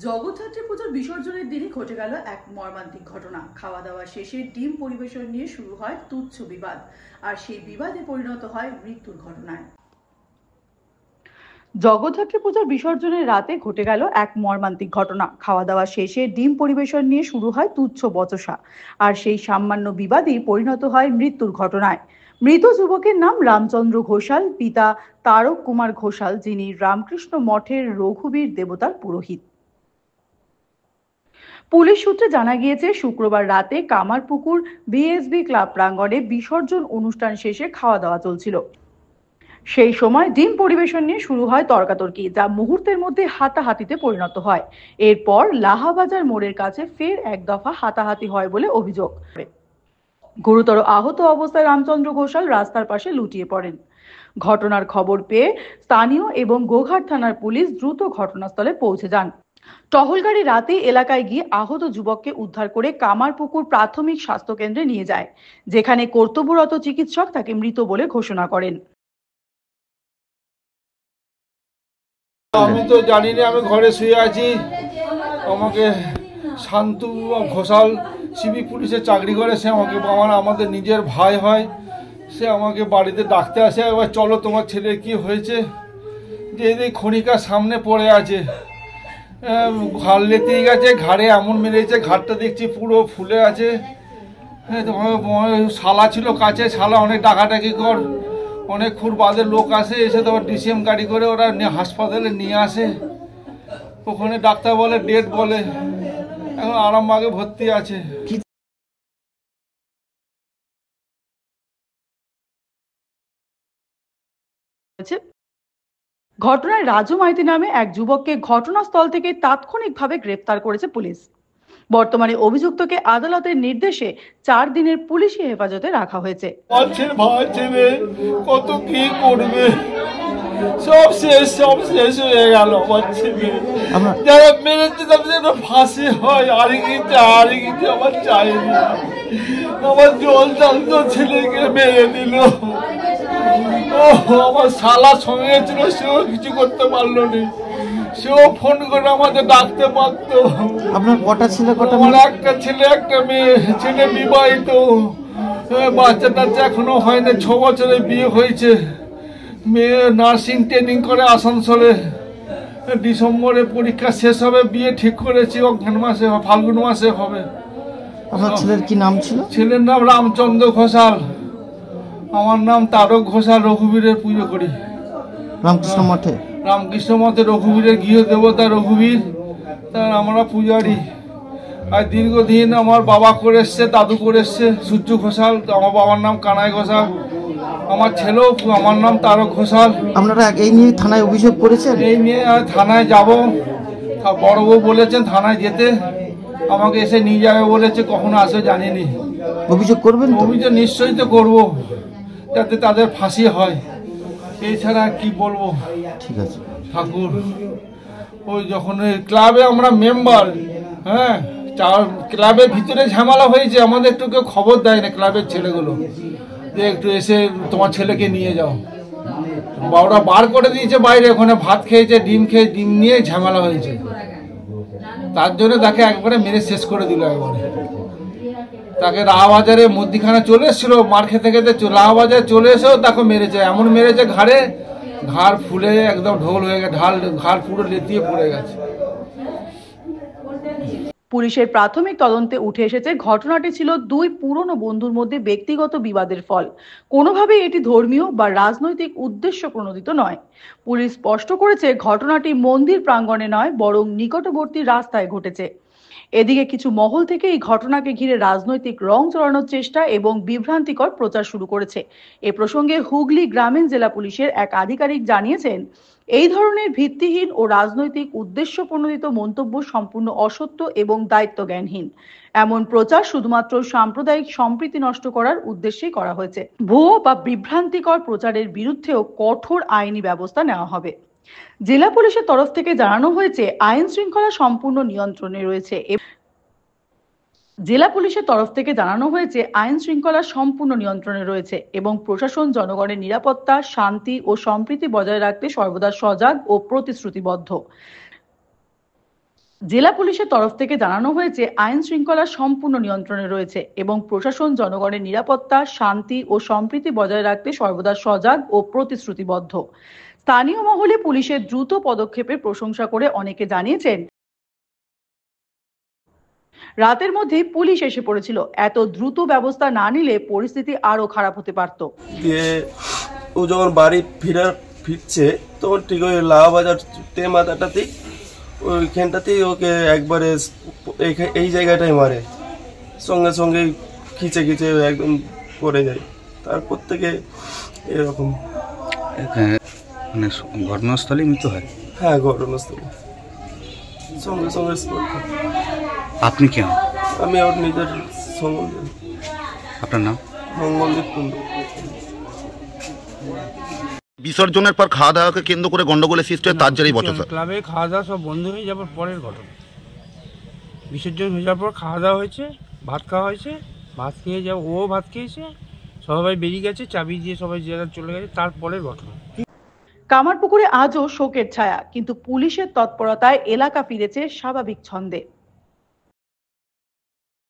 জগদ্ধাত্রী পুজোর বিসর্জনের দিনই ঘটে গেল এক মর্মান্তিক ঘটনা। খাওয়া দাওয়া শেষে ডিম পরিবেশন নিয়ে শুরু হয় তুচ্ছ বিবাদ, আর সেই বিবাদে পরিণত হয় মৃত্যুর ঘটনায়। জগদ্ধাত্রী পুজোর বিসর্জনের রাতে ঘটে গেল এক মর্মান্তিক ঘটনা। খাওয়া দাওয়া শেষে ডিম পরিবেশন নিয়ে শুরু হয় তুচ্ছ বচসা, আর সেই সামান্য বিবাদই পরিণত হয় মৃত্যুর ঘটনায়। মৃত যুবকের নাম রামচন্দ্র ঘোষাল, পিতা তারক কুমার ঘোষাল, যিনি রামকৃষ্ণ মঠের রঘুবীর দেবতার পুরোহিত। পুলিশ সূত্রে জানা গিয়েছে, শুক্রবার রাতে কামারপুকুর বিএসবি ক্লাব প্রাঙ্গণে বিসর্জন অনুষ্ঠান শেষে খাওয়া দাওয়া চলছিল। সেই সময় ডিম পরিবেশন নিয়ে শুরু হয় তর্কাতর্কি, যা মুহূর্তের মধ্যে হাতাহাতিতে পরিণত হয়। এরপর লাহাবাজার মোড়ের কাছে ফের এক দফা হাতাহাতি হয় বলে অভিযোগ। গুরুতর আহত অবস্থায় রামচন্দ্র ঘোষাল রাস্তার পাশে লুটিয়ে পড়েন। ঘটনার খবর পেয়ে স্থানীয় এবং গোঘাট থানার পুলিশ দ্রুত ঘটনাস্থলে পৌঁছে যান। টহলকারী রাতে এলাকায় গিয়ে আহত যুবককে উদ্ধার করে কামারপুকুর প্রাথমিক স্বাস্থ্য কেন্দ্রে নিয়ে যায়, যেখানে কর্তব্যরত চিকিৎসক তাকে মৃত বলে ঘোষণা করেন। আমি তো জানি না, আমি ঘরে শুয়ে আছি। আমাকে শান্তু ঘোষাল সিভিক পুলিশে চাকরি করে, সে আমাকে আমাদের নিজের ভাই হয়, সে আমাকে বাড়িতে ডাকতে আসে, এবার চলো তোমার ছেলে কি হয়েছে। যে খনিকার সামনে পড়ে আছে, ঘাড় লেতেই গেছে, ঘাড়ে এমন মেরেছে, ঘাড়টা দেখছি পুরো ফুলে আছে। শালা ছিল কাছে, শালা অনেক ডাকাডাকি কর, অনেক খুর বাদের লোক আসে, এসে তোমার ডিসিএম গাড়ি করে ওরা হাসপাতালে নিয়ে আসে। ওখানে ডাক্তার বলে ডেট বলে, এখন আরামবাগে ভর্তি আছে। ঘটনায় রাজু মাইতি নামে এক যুবককে ঘটনাস্থল থেকে তাৎক্ষণিকভাবে গ্রেপ্তার করেছে পুলিশ। বর্তমানে অভিযুক্তকে আদালতের নির্দেশে 4 দিনের পুলিশি হেফাজতে রাখা হয়েছে। কত কি করবে, সব শেষ হয়ে গেল। আমার ছেলে যারা মেরেছে তাদের ফাঁসি হয়, আর কিছু আমার চাইনি। আমার জল চালতো ছেলেকে মেরে দিল। আমার শালা সঙ্গে ছিল, সেও কিছু করতে পারলো না, সেও ফোন করে আমাদের ডাকতে পারতো। আপনার কটা ছেলে? আমার একটা ছেলে একটা মেয়ে। ছেলে বিবাহিত, বাচ্চা টাচ্চা এখনো হয়নি, 6 বছরে বিয়ে হয়েছে। মেয়ে নার্সিং ট্রেনিং করে আসানসোলে, ডিসেম্বরে পরীক্ষা শেষ হবে, বিয়ে ঠিক করেছি অঘ্রাণ মাসে, ফাল্গুন মাসে হবে। আপনার ছেলের কি নাম ছিল? ছেলের নাম রামচন্দ্র ঘোষাল, আমার নাম তারক ঘোষাল। রঘুবীরের পুজো করি রামকৃষ্ণ মঠে। রামকৃষ্ণ মঠে রঘুবীরের গৃহ দেবতা রঘুবীর, তার আমরা পূজারি। আর দীর্ঘদিন আমার বাবা করে এসছে, দাদু করে এসছে সূর্য ঘোষাল। আমার বাবার নাম কানাই ঘোষাল, আমার ছেলেও, আমার নাম তারক ঘোষাল। আপনারা এই নিয়ে থানায় অভিযোগ করেছেন? এই নিয়ে থানায় যাব, বড় বউ বলেছেন থানায় যেতে, আমাকে এসে নিয়ে যাবে বলেছে, কখনো আসবে জানিনি। অভিযোগ করবেন? অভিযোগ নিশ্চয়ই তো করবো, যাতে তাদের ফাঁসি হয়, এছাড়া কি বলবো। ঠিক আছে ঠাকুর, ওই যখন ওই ক্লাবে আমরা মেম্বার, হ্যাঁ, ক্লাবের ভিতরে ঝামেলা হয়েছে, আমাদের একটু কেউ খবর দেয় না, ক্লাবের ছেলেগুলো, যে একটু এসে তোমার ছেলেকে নিয়ে যাও। ওরা বার করে দিয়েছে বাইরে, ওখানে ভাত খেয়েছে, ডিম নিয়ে ঝামেলা হয়েছে, তার জন্য তাকে একবারে মেরে শেষ করে দিল। একবারে তাকে রাহাবাজারে মধ্যিখানে চলে এসেছিল, মার খেতে খেতে রাহাবাজারে চলে এসেও তাকে মেরেছে, এমন মেরেছে ঘাড় ফুলে একদম ঢোল হয়ে গেছে, ঘাড় পুরো লেতিয়ে পড়ে গেছে। পুলিশের প্রাথমিক তদন্তে উঠে এসেছে, ঘটনাটি ছিল 2 পুরনো বন্ধুর মধ্যে ব্যক্তিগত বিবাদের ফল। কোনোভাবেই এটি ধর্মীয় বা রাজনৈতিক উদ্দেশ্য প্রণোদিত নয়। পুলিশ স্পষ্ট করেছে, ঘটনাটি মন্দির প্রাঙ্গণে নয়, বরং নিকটবর্তী রাস্তায় ঘটেছে। এদিকে কিছু মহল থেকে এই ঘটনাকে ঘিরে রাজনৈতিক রং চড়ানোর চেষ্টা এবং বিভ্রান্তিকর প্রচার শুরু করেছে। এ প্রসঙ্গে হুগলি গ্রামীণ জেলা পুলিশের এক আধিকারিক জানিয়েছেন, এই ধরনের ভিত্তিহীন ও রাজনৈতিক উদ্দেশ্য প্রণোদিত মন্তব্য সম্পূর্ণ অসত্য এবং দায়িত্বজ্ঞানহীন। এমন প্রচার শুধুমাত্র সাম্প্রদায়িক সম্প্রীতি নষ্ট করার উদ্দেশ্যেই করা হয়েছে। ভুয়ো বা বিভ্রান্তিকর প্রচারের বিরুদ্ধেও কঠোর আইনি ব্যবস্থা নেওয়া হবে। জেলা পুলিশের তরফ থেকে জানানো হয়েছে, আইন শৃঙ্খলা সম্পূর্ণ নিয়ন্ত্রণে রয়েছে। জেলা পুলিশের তরফ থেকে জানানো হয়েছে, আইন শৃঙ্খলা সম্পূর্ণ নিয়ন্ত্রণে রয়েছে এবং প্রশাসন জনগণের নিরাপত্তা, শান্তি ও সম্প্রীতি বজায় রাখতে সর্বদা সজাগ ও প্রতিশ্রুতিবদ্ধ। জেলা পুলিশের তরফ থেকে জানানো হয়েছে আইন শৃঙ্খলা সম্পূর্ণ নিয়ন্ত্রণে রয়েছে এবং প্রশাসন জনগণের নিরাপত্তা, শান্তি ও সম্প্রীতি বজায় রাখতে সর্বদা সজাগ ও প্রতিশ্রুতিবদ্ধ। স্থানীয় মহলে পুলিশের দ্রুত পদক্ষেপের প্রশংসা করে অনেকে জানিয়েছেন, রাতের মধ্যেই পুলিশ এসে পড়েছিল, এত দ্রুত ব্যবস্থা না নিলে পরিস্থিতি আরো খারাপ হতে পারত। দিয়ে ও যখন বাড়ি ফিরছে তখন ঠিক ওই লাউবাজার মাথাটাতেই ওইখানটাতেই ওকে একবারে এই জায়গাটাই মারে, সঙ্গে সঙ্গে খিচে একদম পড়ে যায়। তারপর থেকে এরকম মানে ঘটনাস্থলে মৃত্যু হয়। হ্যাঁ, ঘটনাস্থলে সঙ্গে সঙ্গে আপনি কে? আমি ওর নিজের সম্বন্ধে। আপনার নাম? মঙ্গলদীপ কুন্ডু। বিসর্জনের পর খাওয়া দাওয়াকে কেন্দ্র করে গন্ডগোলের সৃষ্টি হয়, তার জেরেই বচসা। ক্লাবে খাওয়া দাওয়া সব বন্ধ হয়ে যাওয়ার পরের ঘটনা। বিসর্জন হয়ে যাওয়ার পর খাওয়া দাওয়া হয়েছে, ভাত খাওয়া হয়েছে, ভাত খেয়ে যাও, ও ভাত খেয়েছে, সবাই বেরিয়ে গেছে, চাবি দিয়ে সবাই জায়গা চলে গেছে, তারপরের ঘটনা। কামারপুকুরে আজও শোকের ছায়া, কিন্তু পুলিশের তৎপরতায় এলাকা ফিরেছে স্বাভাবিক ছন্দে।